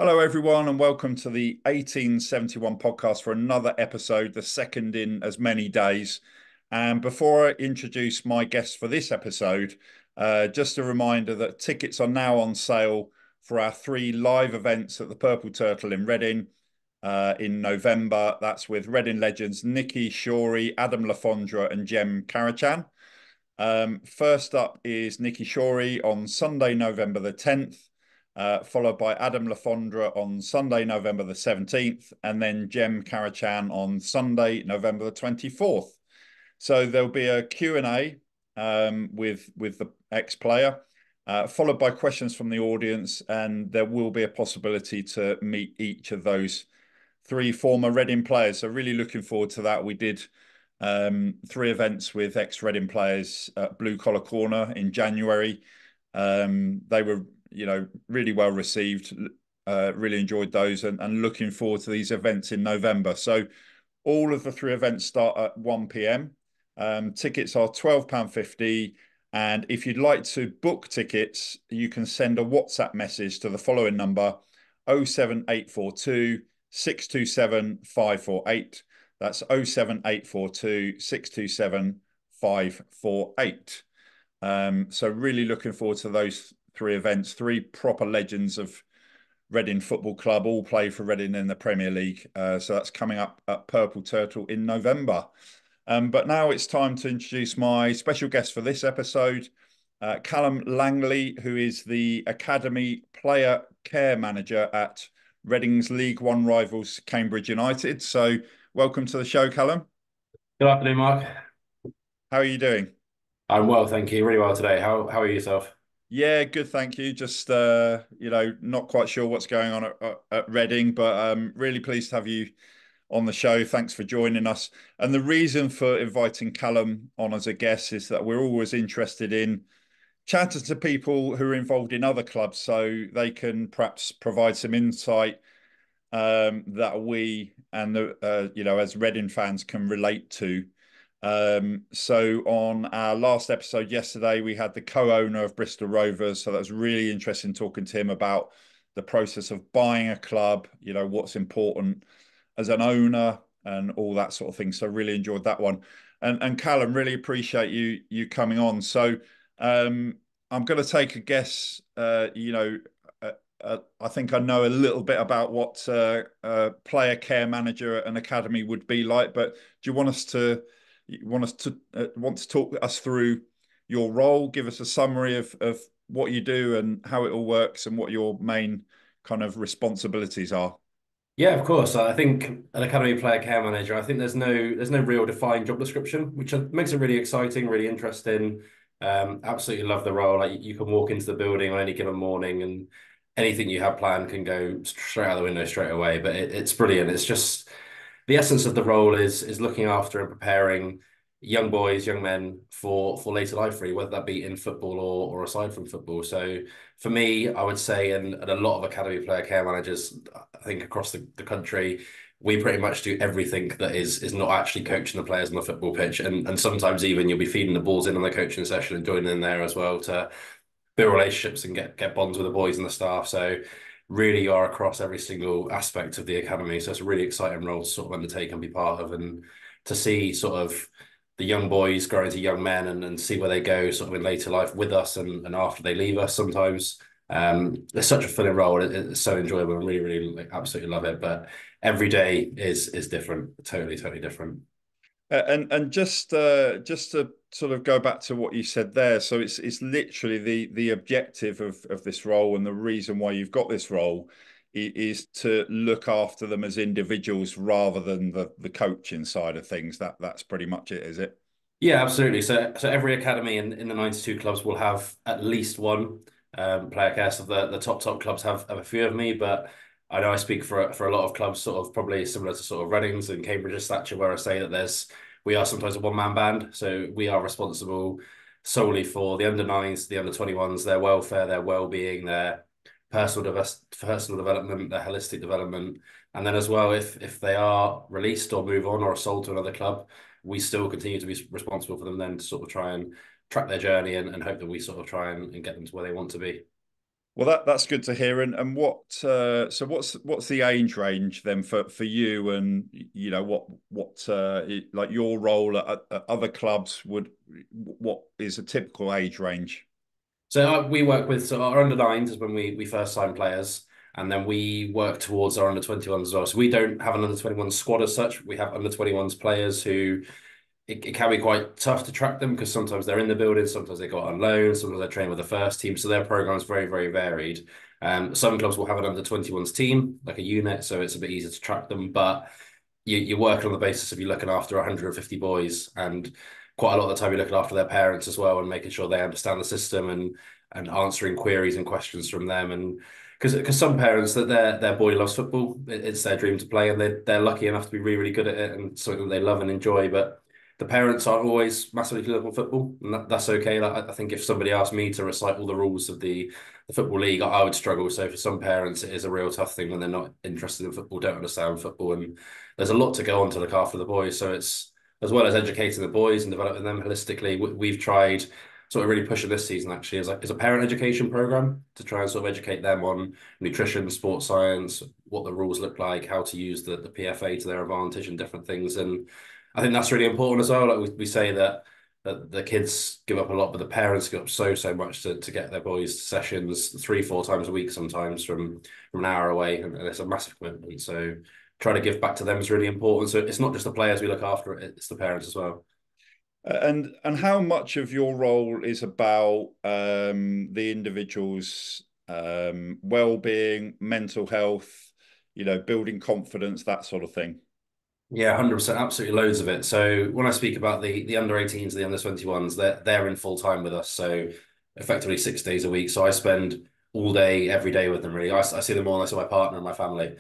Hello, everyone, and welcome to the 1871 podcast for another episode, the second in as many days. And before I introduce my guest for this episode, just a reminder that tickets are now on sale for our three live events at the Purple Turtle in Reading in November. That's with Reading legends Nikki Shorey, Adam Lafondra, and Jem Karachan. First up is Nikki Shorey on Sunday, November the 10th. Followed by Adam Lafondra on Sunday, November the 17th, and then Jem Karachan on Sunday, November the 24th. So there'll be a Q&A with the ex-player, followed by questions from the audience, and there will be a possibility to meet each of those three former Reading players. So really looking forward to that. We did three events with ex-Reading players at Blue Collar Corner in January. They were really well received. Really enjoyed those and looking forward to these events in November. So all of the three events start at 1 p.m. Tickets are £12.50. And if you'd like to book tickets, you can send a WhatsApp message to the following number: 07842 627 548. That's 07842 627 548. So really looking forward to those three events, three proper legends of Reading Football Club, all play for Reading in the Premier League. So that's coming up at Purple Turtle in November. But now it's time to introduce my special guest for this episode, Callum Langley, who is the Academy Player Care Manager at Reading's League One rivals, Cambridge United. So welcome to the show, Callum. Good afternoon, Mark. How are you doing? I'm well, thank you. Really well today. How are you yourself? Yeah, good, thank you. Just not quite sure what's going on at Reading, but really pleased to have you on the show. Thanks for joining us. And the reason for inviting Callum on as a guest is that we're always interested in chatting to people who are involved in other clubs, so they can perhaps provide some insight that we and the as Reading fans can relate to. So on our last episode yesterday, we had the co-owner of Bristol Rovers. So that was really interesting talking to him about the process of buying a club, what's important as an owner and all that sort of thing. So really enjoyed that one. And Callum, really appreciate you coming on. So I'm going to take a guess. I think I know a little bit about what player care manager at an academy would be like, but do you want us to want to talk us through your role, give us a summary of what you do and how it all works and what your main kind of responsibilities are? Yeah, of course. I think an academy player care manager. I think there's no real defined job description, which makes it really exciting, really interesting. Absolutely love the role. Like you can walk into the building on any given morning, and anything you have planned can go straight out the window straight away. But it's brilliant. It's just the essence of the role is looking after and preparing young boys, young men for later life, really, whether that be in football or aside from football. So for me, I would say, and a lot of academy player care managers, I think across the country, we pretty much do everything that is not actually coaching the players on the football pitch. And sometimes even you'll be feeding the balls in on the coaching session and joining in there as well to build relationships and get bonds with the boys and the staff. So really you are across every single aspect of the academy. So it's a really exciting role to sort of undertake and be part of, and to see sort of the young boys grow into young men and see where they go sort of in later life with us and after they leave us sometimes. It's such a filling role. It's so enjoyable. I really, really absolutely love it. But every day is different, totally different. And just to sort of go back to what you said there, so it's literally the objective of this role and the reason why you've got this role is to look after them as individuals rather than the coaching side of things. That's pretty much it, is it? Yeah, absolutely. So every academy in the 92 clubs will have at least one player care. So the top clubs have a few of me, but I know I speak for a lot of clubs, sort of probably similar to sort of Reading's and Cambridge's stature, where I say that we are sometimes a one-man band. So we are responsible solely for the under nines, the under 21s, their welfare, their well-being, their personal development, their holistic development. And then as well, if they are released or move on or are sold to another club, we still continue to be responsible for them then to sort of try and track their journey and hope that we sort of try and get them to where they want to be. Well, that's good to hear. And what's the age range then for you, and like your role at other clubs would what is a typical age range? So we work with so our under nines is when we first sign players, and then we work towards our under 21s as well. So we don't have an under 21 squad as such. We have under 21s players who it can be quite tough to track them because sometimes they're in the building, sometimes they got on loan, sometimes they're training with the first team. So their program is very, very varied. Some clubs will have an under 21s team, like a unit, so it's a bit easier to track them. But you're working on the basis of you're looking after 150 boys, and quite a lot of the time you're looking after their parents as well and making sure they understand the system and answering queries and questions from them. And because some parents that their boy loves football, it's their dream to play, and they're lucky enough to be really, really good at it and something that they love and enjoy. But the parents aren't always massively clued up on football, and that's okay. Like, I think if somebody asked me to recite all the rules of the football league, I would struggle. So for some parents, it is a real tough thing when they're not interested in football, don't understand football, and there's a lot to go on to look after the boys. So it's as well as educating the boys and developing them holistically. We've tried sort of really pushing this season actually as a parent education program to try and sort of educate them on nutrition, sports science, what the rules look like, how to use the PFA to their advantage and different things. And I think that's really important as well. Like we say that the kids give up a lot, but the parents give up so much to get their boys to sessions 3, 4 times a week, sometimes from an hour away, and it's a massive commitment. So try to give back to them is really important. So it's not just the players we look after; it's the parents as well. And how much of your role is about the individual's well-being, mental health, building confidence, that sort of thing? Yeah, 100%, absolutely loads of it. So when I speak about the under 18s, the under 21s, they're in full time with us. So effectively 6 days a week. So I spend all day, every day with them really. I see them more than I see my partner and my family.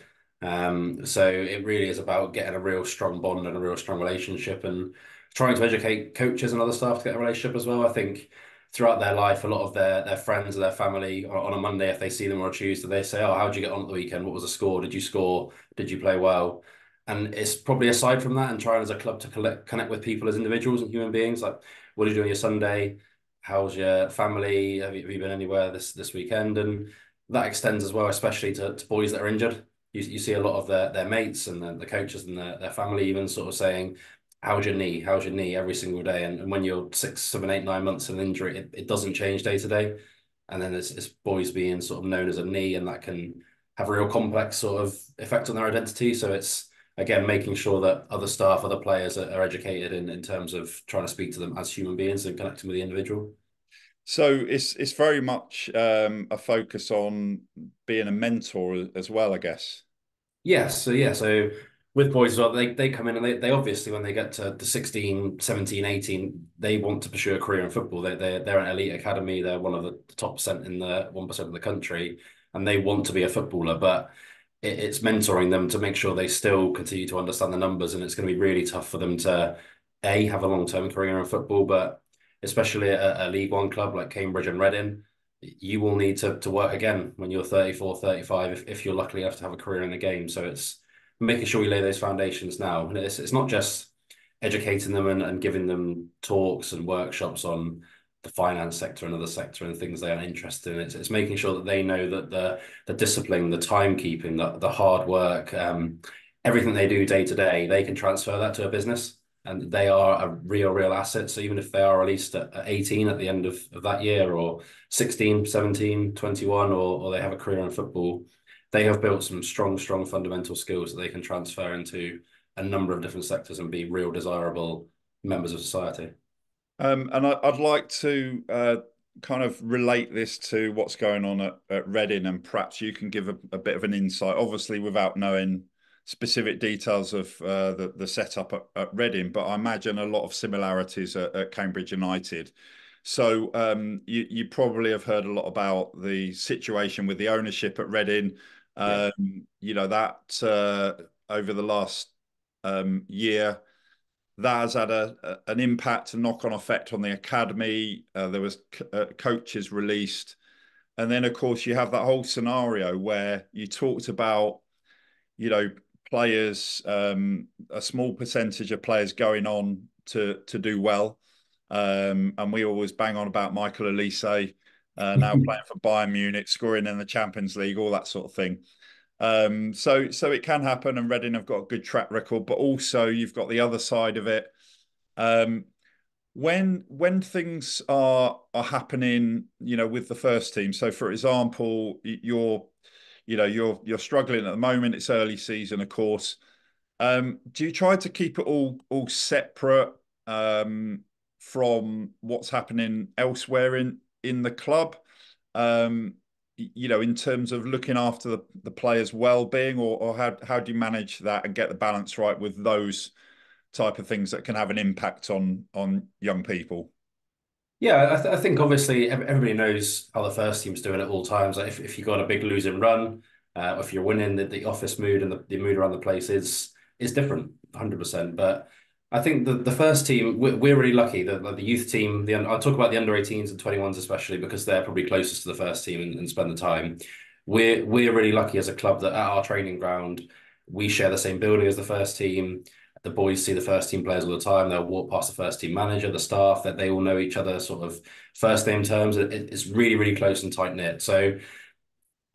So it really is about getting a real strong bond and a real strong relationship and trying to educate coaches and other staff to get a relationship as well. I think throughout their life, a lot of their friends and their family on a Monday, if they see them or a Tuesday, they say, "Oh, how did you get on at the weekend? What was the score? Did you score? Did you play well?" And it's probably aside from that and trying as a club to connect with people as individuals and human beings. Like, what are you doing your Sunday? How's your family? Have you been anywhere this weekend? And that extends as well, especially to boys that are injured. You see a lot of their mates and the coaches and their family even sort of saying, "How's your knee? How's your knee?" every single day. And when you're 6, 7, 8, 9 months in an injury, it doesn't change day to day. And then it's boys being sort of known as a knee, and that can have a real complex sort of effect on their identity. So it's again, making sure that other staff, other players are educated in terms of trying to speak to them as human beings and connecting with the individual. So it's very much a focus on being a mentor as well, I guess. Yes, so yeah, so with boys as well, they come in and they obviously when they get to 16, 17, 18, they want to pursue a career in football. They're an elite academy, they're one of the top percent in the 1% of the country, and they want to be a footballer, but it's mentoring them to make sure they still continue to understand the numbers, and it's going to be really tough for them to have a long-term career in football, but especially at a League One club like Cambridge and Reading, you will need to work again when you're 34, 35, if you're lucky enough to have a career in the game. So it's making sure we lay those foundations now. And it's not just educating them and giving them talks and workshops on the finance sector and other sector and things they are interested in. It's making sure that they know that the discipline, the timekeeping, the hard work, everything they do day to day, they can transfer that to a business. And they are a real asset. So even if they are released at 18 at the end of that year, or 16, 17, 21, or they have a career in football, they have built some strong fundamental skills that they can transfer into a number of different sectors and be real desirable members of society. And I'd like to kind of relate this to what's going on at Reading, and perhaps you can give a bit of an insight, obviously without knowing specific details of the setup at Reading, but I imagine a lot of similarities at Cambridge United. So you probably have heard a lot about the situation with the ownership at Reading. Yeah. That over the last year that has had an impact, a knock-on effect on the academy. There was coaches released, and then of course you have that whole scenario where you talked about, you know, players, a small percentage of players going on to do well, and we always bang on about Michael Elise. now playing for Bayern Munich, scoring in the Champions League, all that sort of thing. So it can happen, and Reading have got a good track record, but also you've got the other side of it. Um, when things are happening, with the first team. So, for example, you're struggling at the moment. It's early season, of course. Do you try to keep it all separate from what's happening elsewhere in the club? Um, in terms of looking after the players' well-being, or how do you manage that and get the balance right with those type of things that can have an impact on young people? Yeah, I think obviously everybody knows how the first team's doing at all times. Like if you got a big losing run, if you're winning, the office mood and the mood around the place is different, 100%. But I think the first team we're really lucky that like, the youth team. I'll talk about the under 18s and 21s especially because they're probably closest to the first team and spend the time. We're really lucky as a club that at our training ground we share the same building as the first team. The boys see the first team players all the time. They'll walk past the first team manager, the staff, that they all know each other sort of first name terms. It's really, really close and tight knit. So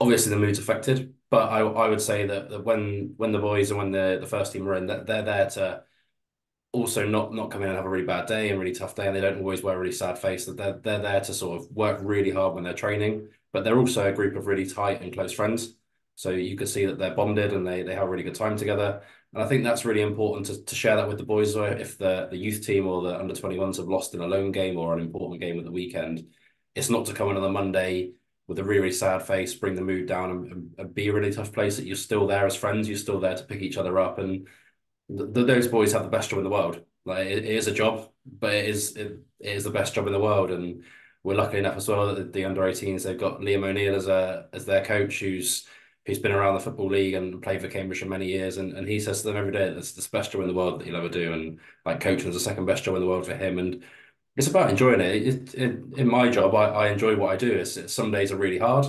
obviously the mood's affected, but I would say that when the boys and when the first team are in, that they're there to also not come in and have a really bad day and really tough day, and they don't always wear a really sad face. That they're there to sort of work really hard when they're training, but they're also a group of really tight and close friends. So you can see that they're bonded and they have a really good time together. And I think that's really important to share that with the boys. Or if the youth team or the under 21s have lost in a lone game or an important game at the weekend, it's not to come in on the Monday with a really, really sad face, bring the mood down and be a really tough place. That you're still there as friends, you're still there to pick each other up, and those boys have the best job in the world. Like it is a job, but it is the best job in the world. And we're lucky enough as well that the under 18s they've got Liam O'Neill as their coach, who's been around the football league and played for Cambridge for many years, and he says to them every day that's the best job in the world that he'll ever do, and like coaching is the second best job in the world for him, and it's about enjoying it. In my job, I enjoy what I do. Some days are really hard,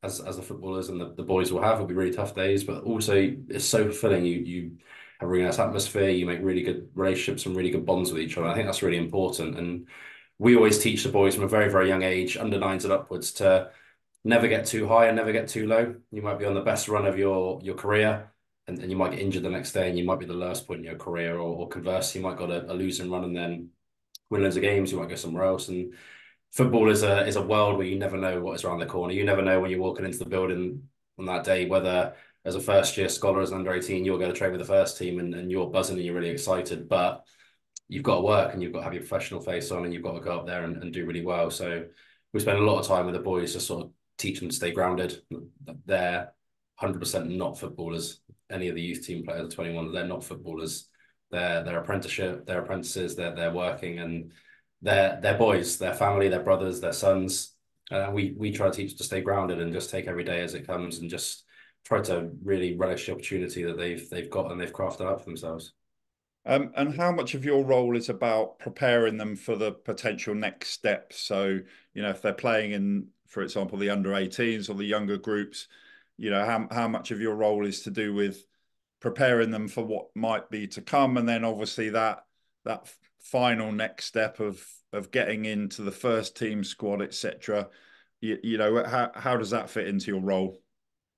as the footballers and the boys will have. It'll be really tough days, but also it's so fulfilling. You have a really nice atmosphere. You make really good relationships and really good bonds with each other. I think that's really important. And we always teach the boys from a very, very young age, under nines and upwards, to never get too high and never get too low. You might be on the best run of your career, and you might get injured the next day, and you might be the lowest point in your career, or conversely, you might got a losing run and then win loads of games. You might go somewhere else. And football is a world where you never know what is around the corner. You never know when you're walking into the building on that day, whether as a first year scholar, as an under 18, you'll go to train with the first team and you're buzzing and you're really excited. But you've got to work and you've got to have your professional face on and you've got to go up there and do really well. So we spend a lot of time with the boys just sort of teach them to stay grounded. They're 100% not footballers. Any of the youth team players at 21, they're not footballers. They're apprenticeship, they're apprentices, they're working, and they're boys, their family, their brothers, their sons. We try to teach them to stay grounded and just take every day as it comes and just try to really relish the opportunity that they've got and they've crafted up for themselves. And how much of your role is about preparing them for the potential next steps? So, if they're playing in, for example, the under 18s or the younger groups, how much of your role is to do with preparing them for what might be to come, and then obviously that final next step of getting into the first team squad, etc. How does that fit into your role?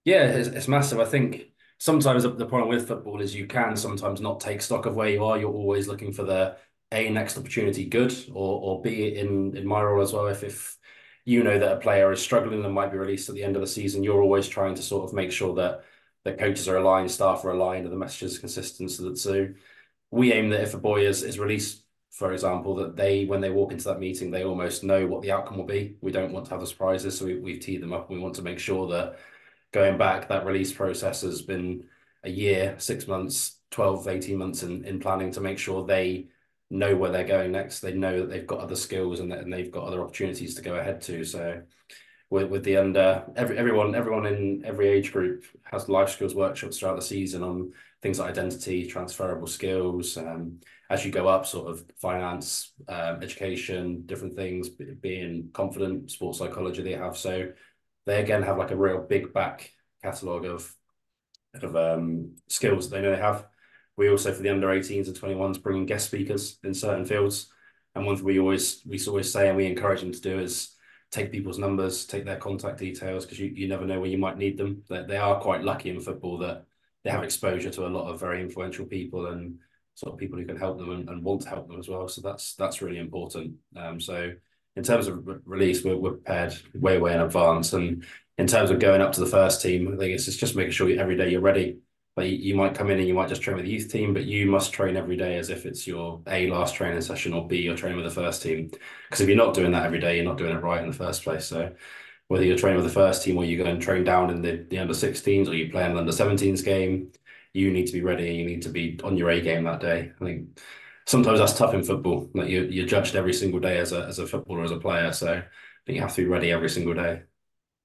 Yeah, it's massive. I think sometimes the problem with football is you can sometimes not take stock of where you are. You're always looking for the A next opportunity good or B in my role as well. If you know that a player is struggling and might be released at the end of the season, you're always trying to sort of make sure that the coaches are aligned, staff are aligned, and the messages are consistent so we aim that if a boy is released, for example, that when they walk into that meeting, they almost know what the outcome will be. We don't want to have the surprises, so we've teed them up. We want to make sure that going back, that release process has been a year, 6 months, 12, 18 months in planning to make sure they know where they're going next. They know that they've got other skills and they've got other opportunities to go ahead to. So with the under everyone in every age group has life skills workshops throughout the season on things like identity, transferable skills. As you go up, sort of finance, education, different things, being confident, sports psychology they have. So they again have like a real big back catalogue of skills that they know they have. We also for the under 18s and 21s bring in guest speakers in certain fields. And one thing we always say and we encourage them to do is take people's numbers, take their contact details, because you never know when you might need them. They are quite lucky in football that they have exposure to a lot of very influential people and sort of people who can help them and want to help them as well. So that's really important. So in terms of release, we're prepared way in advance. And in terms of going up to the first team, I think it's just making sure every day you're ready. Like you might come in and you might just train with the youth team, but you must train every day as if it's your A, last training session, or B, you're training with the first team. Because if you're not doing that every day, you're not doing it right in the first place. So whether you're training with the first team or you go and train down in the under 16s or you play in an under 17s game, you need to be ready and you need to be on your A game that day. I think sometimes that's tough in football. Like you're judged every single day as a footballer, as a player. So I think you have to be ready every single day.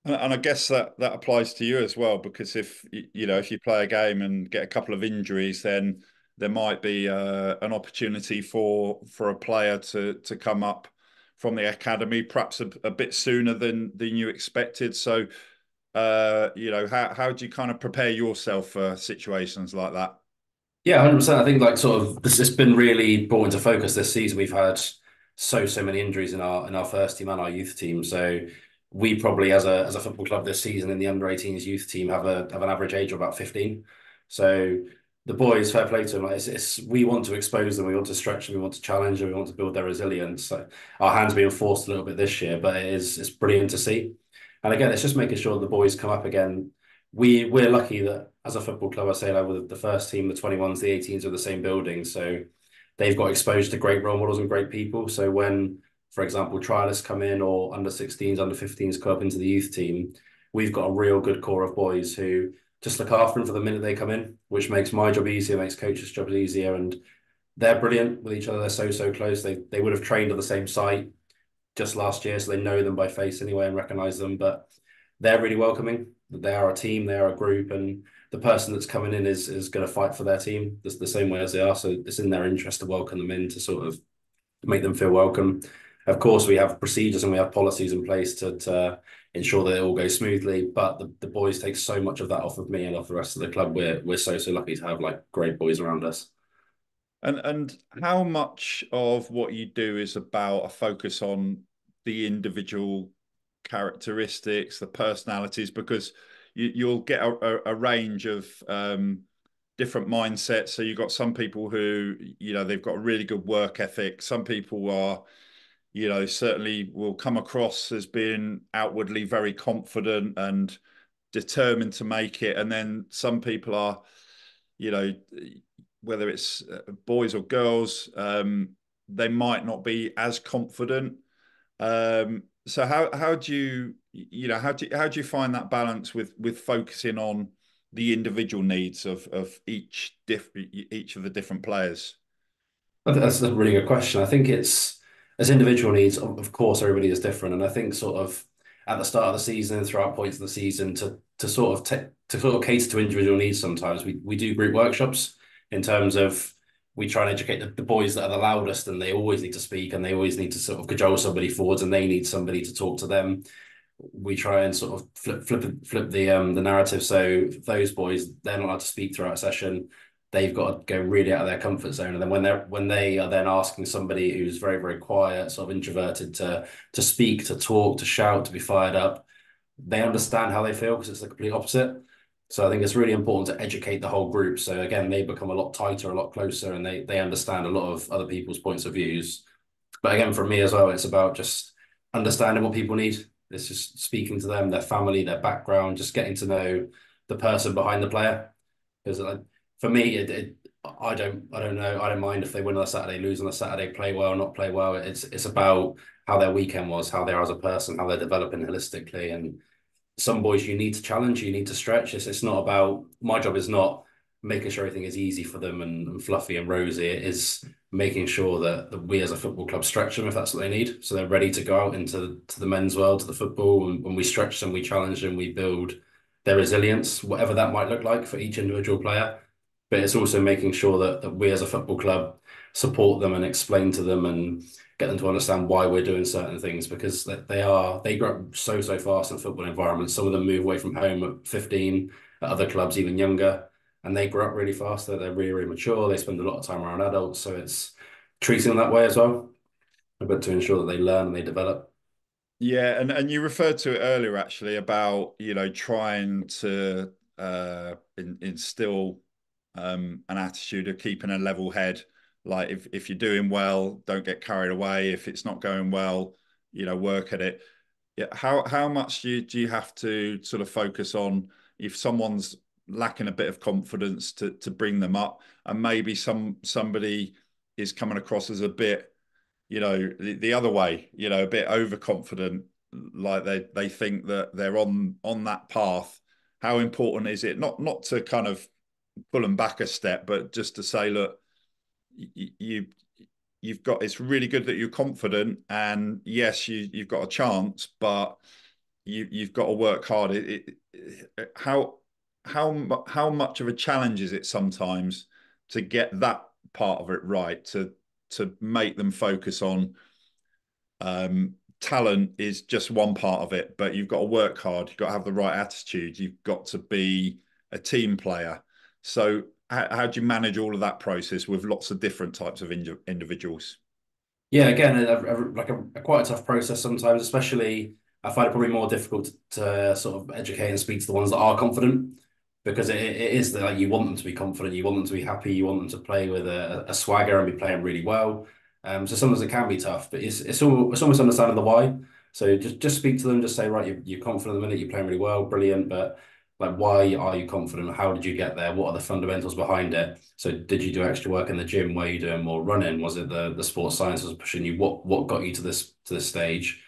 And I guess that applies to you as well, because if you know if you play a game and get a couple of injuries, then there might be an opportunity for a player to come up from the academy, perhaps a bit sooner than you expected. So, you know, how do you kind of prepare yourself for situations like that? Yeah, 100%. I think like sort of this has been really brought into focus this season. We've had so many injuries in our first team and our youth team. So we probably as a football club this season in the under 18s youth team have an average age of about 15. So the boys, fair play to them. Like it's we want to expose them, we want to stretch them, we want to challenge them, we want to build their resilience. So our hands being forced a little bit this year, but it's brilliant to see. And again, it's just making sure the boys come up again. We're lucky that as a football club, I say like with the first team, the 21s, the 18s are the same building, so they've got exposure to great role models and great people. So when, for example, trialists come in or under 16s, under 15s come up into the youth team, we've got a real good core of boys who just look after them for the minute they come in, which makes my job easier, makes coaches' jobs easier, and they're brilliant with each other. They're so close. They would have trained on the same site just last year, so they know them by face anyway and recognize them. But they're really welcoming. They are a team, they are a group, and the person that's coming in is going to fight for their team the same way as they are. So it's in their interest to welcome them in to sort of make them feel welcome. Of course, we have procedures and we have policies in place to ensure that it all goes smoothly. But the boys take so much of that off of me and off the rest of the club. We're so lucky to have like great boys around us. And how much of what you do is about a focus on the individual characteristics, the personalities, because you'll get a range of different mindsets. So you've got some people who, you know, they've got a really good work ethic. Some people are, you know, certainly will come across as being outwardly very confident and determined to make it. And then some people are, you know, whether it's boys or girls, they might not be as confident. So how do you you know how do you find that balance with focusing on the individual needs of each of the different players? I think that's a really good question. I think it's as individual needs, of course, everybody is different. And I think sort of at the start of the season and throughout points of the season to sort of to sort of cater to individual needs sometimes we do group workshops in terms of we try and educate the boys that are the loudest and they always need to speak and they always need to sort of cajole somebody forwards and they need somebody to talk to them. We try and sort of flip the narrative. So those boys, they're not allowed to speak throughout a session. They've got to go really out of their comfort zone. And then when they are then asking somebody who's very quiet, sort of introverted to speak, to talk, to shout, to be fired up, they understand how they feel because it's the complete opposite. So I think it's really important to educate the whole group. So again, they become a lot tighter, a lot closer, and they understand a lot of other people's points of views. But again, for me as well, it's about just understanding what people need. It's just speaking to them, their family, their background, just getting to know the person behind the player. Because for me, I don't know. I don't mind if they win on a Saturday, lose on a Saturday, play well, not play well. It's about how their weekend was, how they are as a person, how they're developing holistically. And some boys you need to challenge, you need to stretch. It's not about my job is not making sure everything is easy for them and fluffy and rosy. It is making sure that we as a football club stretch them if that's what they need. So they're ready to go out into to the men's world, to the football. And when we stretch them, we challenge them, we build their resilience, whatever that might look like for each individual player. But it's also making sure that we as a football club support them and explain to them and get them to understand why we're doing certain things because they grow up so fast in football environments. Some of them move away from home at 15, at other clubs even younger, and they grow up really fast. They're really mature. They spend a lot of time around adults, so it's treating them that way as well, but to ensure that they learn and they develop. Yeah, and you referred to it earlier actually about, trying to instill an attitude of keeping a level head. Like if you're doing well, don't get carried away. If it's not going well, work at it. Yeah, how much do you have to sort of focus on if someone's lacking a bit of confidence to bring them up, and maybe somebody is coming across as a bit, the other way, a bit overconfident, like they think that they're on that path. How important is it not to kind of pull them back a step, but just to say, look, you you've got, it's really good that you're confident, and yes, you've got a chance, but you've got to work hard. How much of a challenge is it sometimes to get that part of it right, to make them focus on, talent is just one part of it, but you've got to work hard. You've got to have the right attitude. You've got to be a team player. So how do you manage all of that process with lots of different types of individuals? Yeah, again, like a quite a tough process sometimes, especially I find it probably more difficult to sort of educate and speak to the ones that are confident because it is that like, you want them to be confident, you want them to be happy, you want them to play with a swagger and be playing really well. So sometimes it can be tough, but it's almost understanding the why. So just speak to them, just say, right, you're confident at the minute, you're playing really well, brilliant, but like why are you confident? How did you get there? What are the fundamentals behind it? So did you do extra work in the gym? Were you doing more running? Was it the sports science was pushing you? What got you to this stage?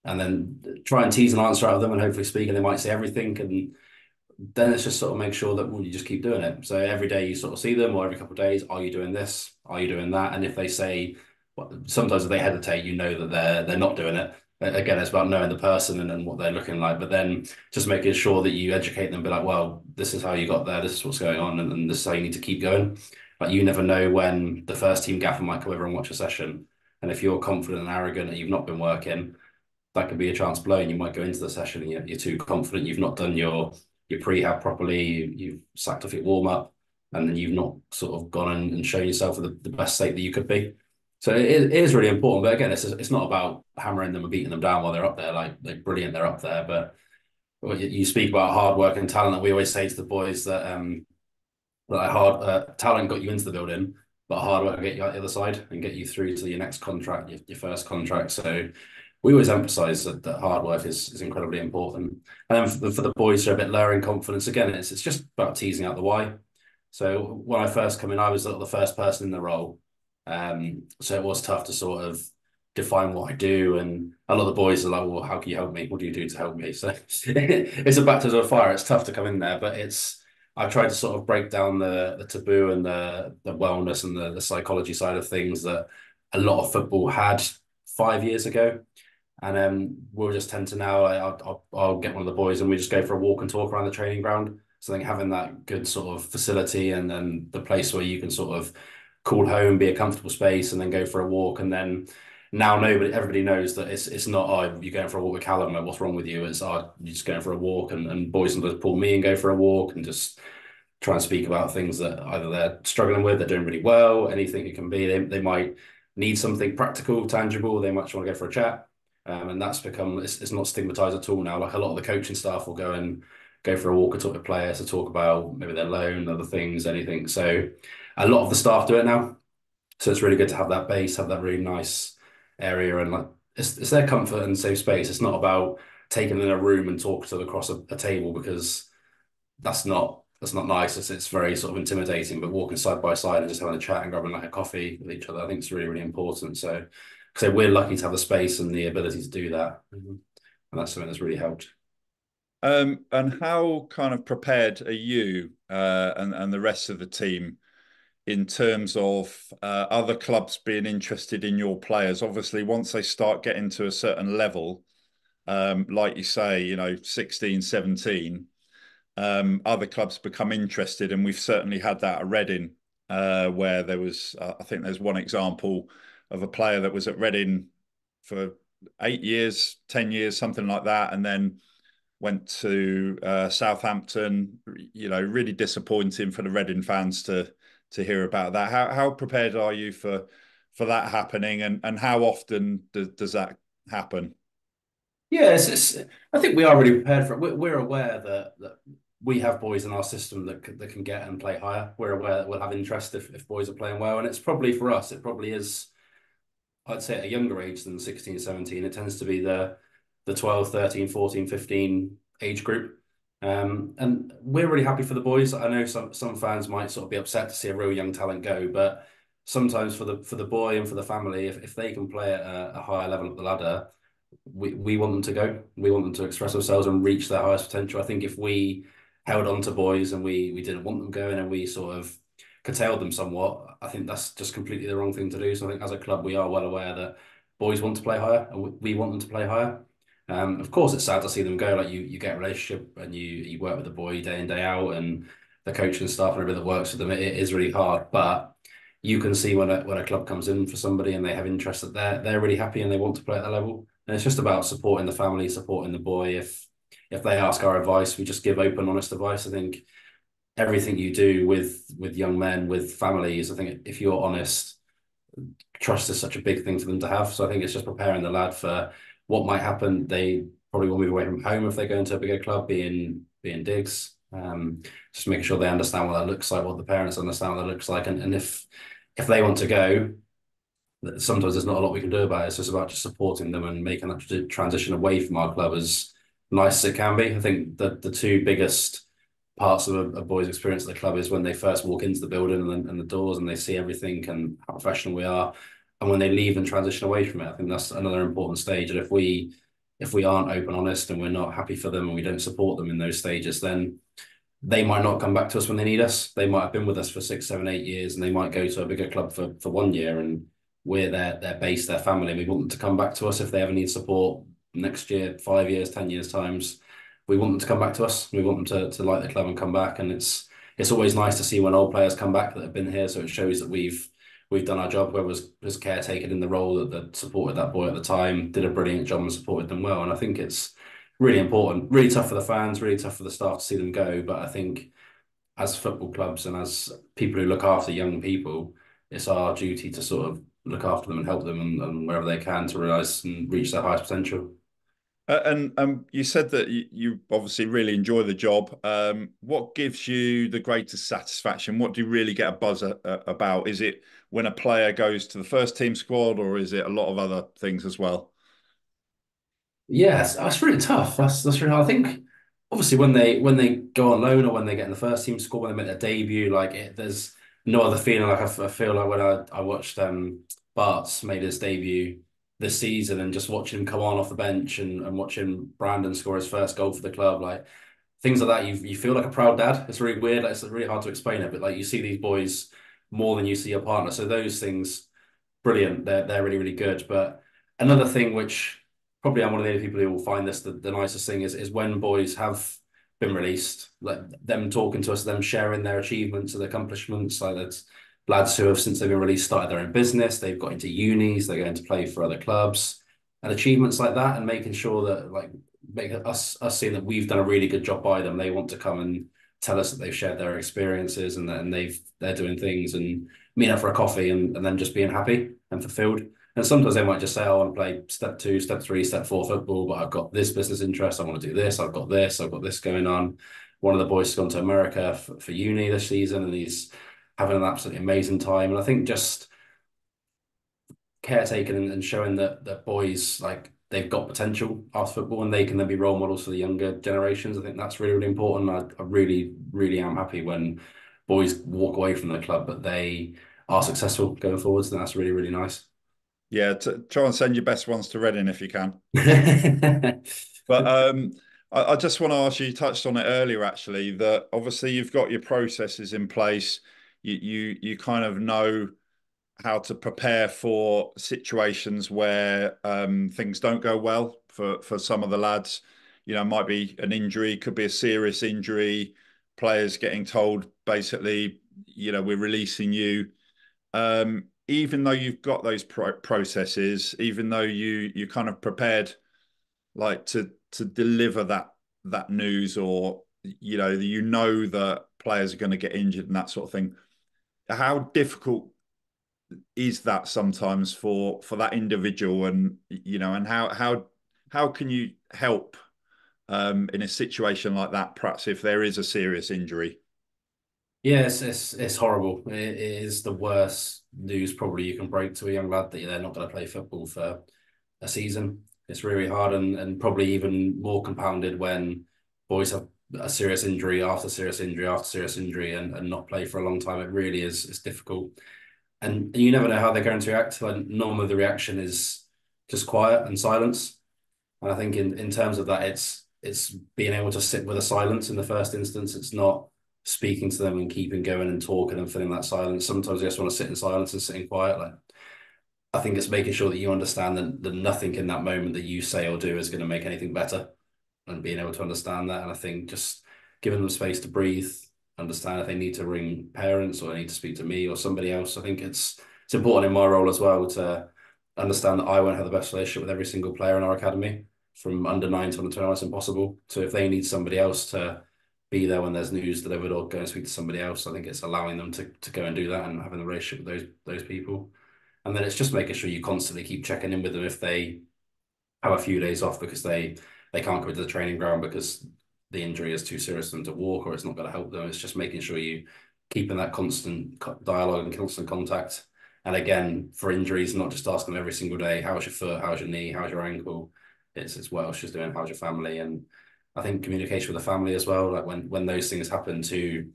And then try and tease an answer out of them and hopefully speak, and they might say everything. And then it's just sort of make sure that well, you just keep doing it. So every day you sort of see them, or every couple of days, are you doing this? Are you doing that? And if they say, well, sometimes if they hesitate, you know that they're not doing it. Again, it's about knowing the person and what they're looking like, but then just making sure that you educate them, be like, well, this is how you got there, this is what's going on, and this is how you need to keep going. Like you never know when the first team gaffer might come over and watch a session. And if you're confident and arrogant and you've not been working, that could be a chance blown. You might go into the session and you're too confident. You've not done your prehab properly. You've sacked off your warm up, and then you've not sort of gone and shown yourself the best state that you could be. So it is really important. But again, it's not about hammering them and beating them down while they're up there. Like they're brilliant, they're up there. But you speak about hard work and talent. And we always say to the boys that hard talent got you into the building, but hard work will get you out the other side and get you through to your next contract, your first contract. So we always emphasize that hard work is incredibly important. And then for the boys who are a bit lower in confidence, again, it's just about teasing out the why. So when I first come in, I was the first person in the role. So it was tough to sort of define what I do. And a lot of the boys are like, well, how can you help me? What do you do to help me? So it's a baptism of fire. It's tough to come in there, but I tried to sort of break down the taboo and the wellness and the psychology side of things that a lot of football had 5 years ago. And we'll just tend to now, I'll get one of the boys and we just go for a walk and talk around the training ground. So I think having that good sort of facility and then the place where you can sort of call home, be a comfortable space, and then go for a walk. And then now everybody knows that it's not, oh, you're going for a walk with Callum, like, what's wrong with you? It's, oh, you're just going for a walk. And boys sometimes pull me and go for a walk and just try and speak about things that either they're struggling with, they're doing really well, anything it can be. They might need something practical, tangible. They might just want to go for a chat. And that's become, it's not stigmatized at all now. Like a lot of the coaching staff will go for a walk and talk to players to talk about maybe their loan, other things, anything. So a lot of the staff do it now. So it's really good to have that base, have that really nice area, and like it's their comfort and safe space. It's not about taking them in a room and talk to them across a table because that's not nice. It's very sort of intimidating. But walking side by side and just having a chat and grabbing like a coffee with each other, I think it's really, really important. So we're lucky to have the space and the ability to do that. And that's something that's really helped. And how kind of prepared are you, and the rest of the team in terms of other clubs being interested in your players? Obviously, once they start getting to a certain level, like you say, 16, 17, other clubs become interested. And we've certainly had that at Reading, where there was, I think there's one example of a player that was at Reading for 8 years, 10 years, something like that, and then went to Southampton. Really disappointing for the Reading fans to hear about that. How prepared are you for that happening, and how often does that happen? Yeah, I think we are really prepared for it. We're aware that we have boys in our system that can get and play higher. We're aware that we'll have interest if boys are playing well, and it's probably for us. It probably is. I'd say at a younger age than 16, 17. It tends to be the 12, 13, 14, 15 age group. And we're really happy for the boys. I know some fans might sort of be upset to see a real young talent go, but sometimes for the boy and for the family, if they can play at a higher level of the ladder, we want them to go. We want them to express themselves and reach their highest potential. I think if we held on to boys and we didn't want them going and we sort of curtailed them somewhat, I think that's just completely the wrong thing to do. So I think as a club, we are well aware that boys want to play higher and we want them to play higher. Of course, it's sad to see them go. Like you get a relationship and you work with the boy day in day out, and the coaching staff and everything that works with them. It is really hard, but you can see when a club comes in for somebody and they have interest that they're really happy and they want to play at that level. And it's just about supporting the family, supporting the boy. If they ask our advice, we just give open, honest advice. I think everything you do with young men, with families, I think if you're honest, trust is such a big thing for them to have. So I think it's just preparing the lad for what might happen. They probably will move away from home if they go into a bigger club, being digs. Just making sure they understand what that looks like, what the parents understand what that looks like, and if they want to go, sometimes there's not a lot we can do about it. It's just about just supporting them and making that transition away from our club as nice as it can be. I think the two biggest parts of a boy's experience at the club is when they first walk into the building and the doors and they see everything and how professional we are. And when they leave and transition away from it, I think that's another important stage. And if we aren't open, honest, and we're not happy for them and we don't support them in those stages, then they might not come back to us when they need us. They might have been with us for 6, 7, 8 years, and they might go to a bigger club for 1 year, and we're their base, their family. We want them to come back to us if they ever need support next year, 5 years, 10 years times. We want them to come back to us. We want them to like the club and come back. And it's always nice to see when old players come back that have been here. So it shows that we've done our job. Where was caretaker in the role that supported that boy at the time, did a brilliant job and supported them well. And I think it's really important, really tough for the fans, really tough for the staff to see them go. But I think as football clubs and as people who look after young people, it's our duty to sort of look after them and help them and wherever they can to realise and reach their highest potential. And you said that you obviously really enjoy the job. What gives you the greatest satisfaction? What do you really get a buzz about? Is it when a player goes to the first team squad, or is it a lot of other things as well? Yes, that's really tough. That's really hard. I think obviously when they go on loan or when they get in the first team squad, when they make their debut, there's no other feeling like I feel like when I watched Bart's made his debut this season and just watching him come on off the bench and watching Brandon score his first goal for the club, like things like that, you feel like a proud dad. It's really weird, like it's really hard to explain it, but like you see these boys more than you see your partner. So those things brilliant. They're really, really good. But another thing which probably I'm one of the only people who will find this the nicest thing is when boys have been released, like them talking to us, them sharing their achievements and accomplishments. Like that's lads who have since they've been released started their own business, they've got into unis, they're going to play for other clubs, and achievements like that, and making sure that like make us seeing that we've done a really good job by them. They want to come and tell us that they've shared their experiences and they're doing things and meeting up for a coffee and then just being happy and fulfilled. And sometimes they might just say, "I want to play step two, step three, step four football, but I've got this business interest. I want to do this. I've got this going on." One of the boys has gone to America for uni this season, and he's having an absolutely amazing time. And I think just caretaking and showing that boys like they've got potential after football and they can then be role models for the younger generations. I think that's really, really important. I really, really am happy when boys walk away from the club, but they are successful going forwards. And that's really, really nice. Yeah, try and send your best ones to Reading if you can. But I just want to ask you, you touched on it earlier actually, that obviously you've got your processes in place. You kind of know how to prepare for situations where things don't go well for some of the lads. You know, it might be an injury, could be a serious injury, players getting told basically, you know, we're releasing you. Even though you've got those processes, even though you kind of prepared like to deliver that news, or you know that players are going to get injured and that sort of thing. How difficult is that sometimes for that individual, and and how can you help in a situation like that? Perhaps if there is a serious injury. Yeah, it's horrible. It is the worst news probably you can break to a young lad that they're not going to play football for a season. It's really hard and probably even more compounded when boys have a serious injury after serious injury after serious injury and not play for a long time. It really is it's difficult. And you never know how they're going to react. Like normally the reaction is just quiet and silence. And I think in terms of that, it's being able to sit with a silence in the first instance. It's not speaking to them and keeping going and talking and filling that silence. Sometimes you just want to sit in silence and sit in quiet. Like I think it's making sure that you understand that nothing in that moment that you say or do is going to make anything better, and being able to understand that. And I think just giving them space to breathe, understand if they need to ring parents or they need to speak to me or somebody else. I think it's important in my role as well to understand that I won't have the best relationship with every single player in our academy, from under nine to under 21. It's impossible. So if they need somebody else to be there when there's news delivered or go and speak to somebody else, I think it's allowing them to go and do that and having a relationship with those people. And then it's just making sure you constantly keep checking in with them if they have a few days off because they can't go to the training ground because the injury is too serious for them to walk or it's not going to help them. It's just making sure you keep in that constant dialogue and constant contact. And again, for injuries, not just asking them every single day, how's your foot, how's your knee, how's your ankle? It's what else she's doing, how's your family? And I think communication with the family as well. Like when those things happen to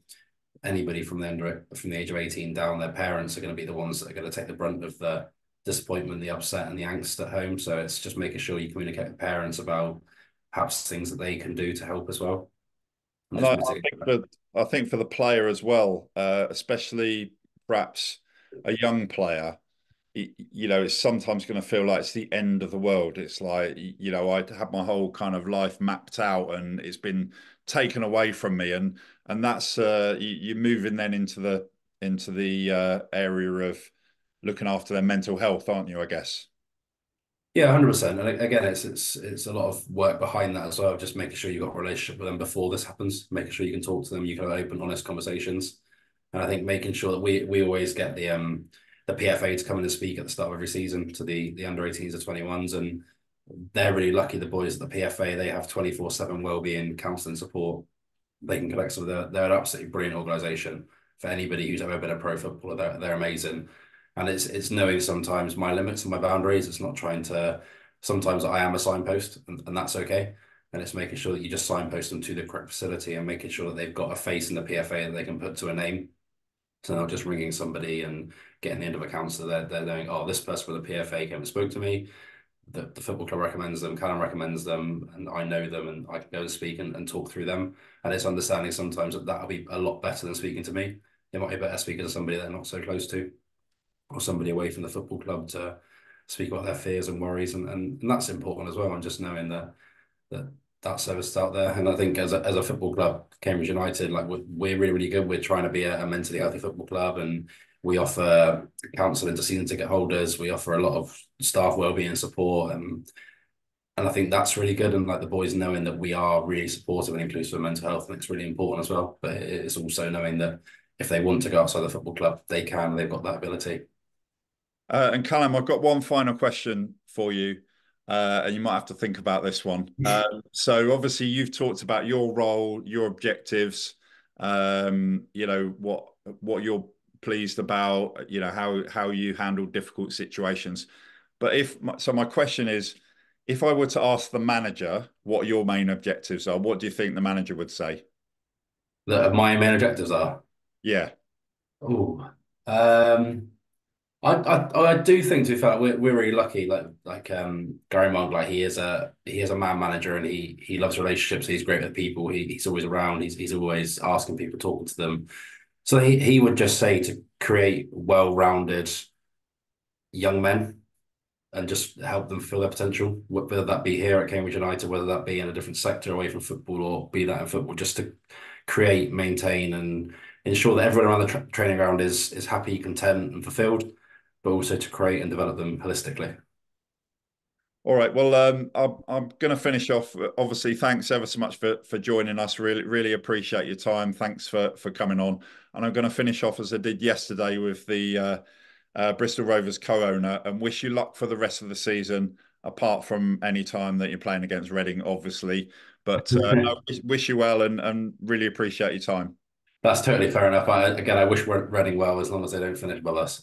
anybody from the age of 18 down, their parents are going to be the ones that are going to take the brunt of the disappointment, the upset, and the angst at home. So it's just making sure you communicate with parents about perhaps things that they can do to help as well, and And just I mitigate think that. that I think for the player as well, especially perhaps a young player, it's sometimes going to feel like it's the end of the world. It's like, I had my whole kind of life mapped out and it's been taken away from me. And that's you're moving then into the area of looking after their mental health, aren't you, I guess? Yeah, 100%. And again, it's a lot of work behind that as well. Just making sure you've got a relationship with them before this happens, making sure you can talk to them, you can have open, honest conversations. And I think making sure that we always get the PFA to come in and speak at the start of every season to the under 18s to 21s. And they're really lucky, the boys at the PFA, they have 24/7 wellbeing counselling support. They can connect. So they're an absolutely brilliant organisation. For anybody who's ever been a pro footballer, they're amazing. And it's knowing sometimes my limits and my boundaries. It's not trying to. Sometimes I am a signpost, and that's okay. And it's making sure that you just signpost them to the correct facility and making sure that they've got a face in the PFA that they can put to a name. So not just ringing somebody and getting the end of a counsellor. They're knowing, oh, this person from the PFA came and spoke to me. The football club recommends them, Callum recommends them, and I know them, and I can go and speak and talk through them. And it's understanding sometimes that that'll be a lot better than speaking to me. It might be better speaking to somebody they're not so close to, or somebody away from the football club to speak about their fears and worries, and that's important as well. And just knowing that that service is out there. And I think as a football club, Cambridge United, like we're really really good. We're trying to be a mentally healthy football club, and we offer counselling to season ticket holders. We offer a lot of staff wellbeing support, and I think that's really good. And like the boys knowing that we are really supportive and inclusive of mental health, I think it's really important as well. But it's also knowing that if they want to go outside the football club, they can. They've got that ability. And Callum, I've got one final question for you, and you might have to think about this one. So obviously you've talked about your role, your objectives, what you're pleased about, how you handle difficult situations. But my question is, if I were to ask the manager what your main objectives are, what do you think the manager would say? That my main objectives are. Yeah. Oh, I do think to be fair, we're really lucky. Like Gary Monk, like he is a man manager and he loves relationships. He's great with people. He's always around. He's always asking people, talking to them. So he would just say to create well-rounded young men and just help them fulfill their potential, whether that be here at Cambridge United, whether that be in a different sector away from football, or be that in football, just to create, maintain, and ensure that everyone around the training ground is happy, content, and fulfilled, but also to create and develop them holistically. All right. Well, I'm going to finish off. Obviously, thanks ever so much for joining us. Really, really appreciate your time. Thanks for coming on. And I'm going to finish off as I did yesterday with the Bristol Rovers co-owner, and wish you luck for the rest of the season. apart from any time that you're playing against Reading, obviously. But no, wish you well and really appreciate your time. That's totally fair enough. Again, I wish we're Reading well as long as they don't finish above us.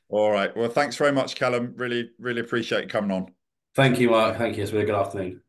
All right. Well, thanks very much, Callum. Really, really appreciate you coming on. Thank you, Mark. Thank you. It's been a good afternoon.